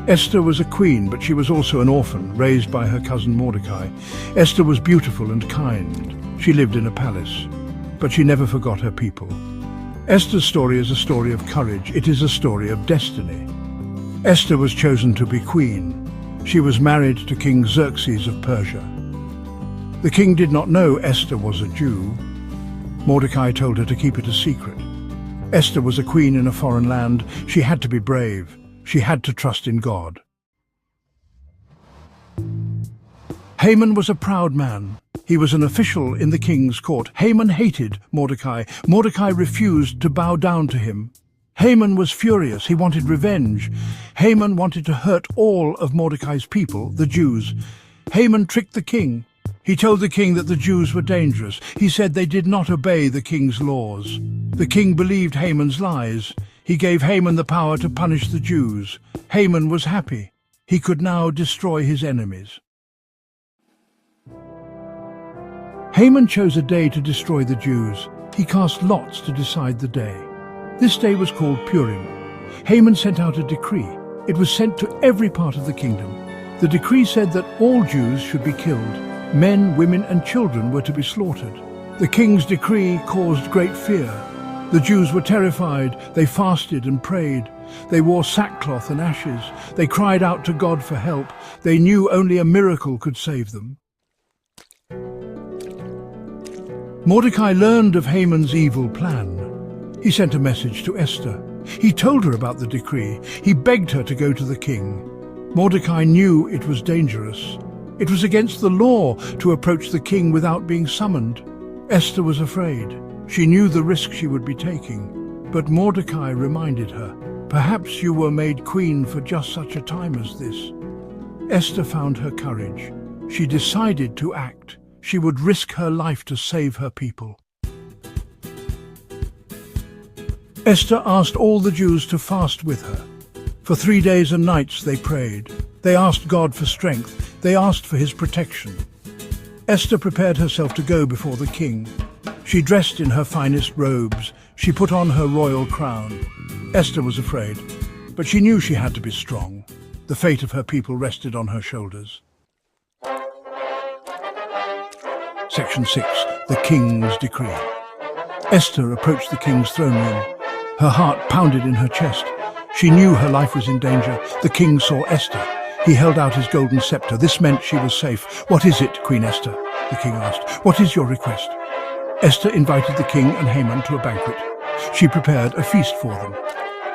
Esther was a queen, but she was also an orphan, raised by her cousin Mordecai. Esther was beautiful and kind. She lived in a palace, but she never forgot her people. Esther's story is a story of courage. It is a story of destiny. Esther was chosen to be queen. She was married to King Xerxes of Persia. The king did not know Esther was a Jew. Mordecai told her to keep it a secret. Esther was a queen in a foreign land. She had to be brave. She had to trust in God. Haman was a proud man. He was an official in the king's court. Haman hated Mordecai. Mordecai refused to bow down to him. Haman was furious. He wanted revenge. Haman wanted to hurt all of Mordecai's people, the Jews. Haman tricked the king. He told the king that the Jews were dangerous. He said they did not obey the king's laws. The king believed Haman's lies. He gave Haman the power to punish the Jews. Haman was happy. He could now destroy his enemies. Haman chose a day to destroy the Jews. He cast lots to decide the day. This day was called Purim. Haman sent out a decree. It was sent to every part of the kingdom. The decree said that all Jews should be killed. Men, women, and children were to be slaughtered. The king's decree caused great fear. The Jews were terrified. They fasted and prayed. They wore sackcloth and ashes. They cried out to God for help. They knew only a miracle could save them. Mordecai learned of Haman's evil plan. He sent a message to Esther. He told her about the decree. He begged her to go to the king. Mordecai knew it was dangerous. It was against the law to approach the king without being summoned. Esther was afraid. She knew the risk she would be taking. But Mordecai reminded her, "Perhaps you were made queen for just such a time as this." Esther found her courage. She decided to act. She would risk her life to save her people. Esther asked all the Jews to fast with her. For 3 days and nights they prayed. They asked God for strength. They asked for his protection. Esther prepared herself to go before the king. She dressed in her finest robes. She put on her royal crown. Esther was afraid, but she knew she had to be strong. The fate of her people rested on her shoulders. Section 6. The King's Decree. Esther approached the king's throne room. Her heart pounded in her chest. She knew her life was in danger. The king saw Esther. He held out his golden scepter. This meant she was safe. "What is it, Queen Esther?" the king asked. "What is your request?" Esther invited the king and Haman to a banquet. She prepared a feast for them.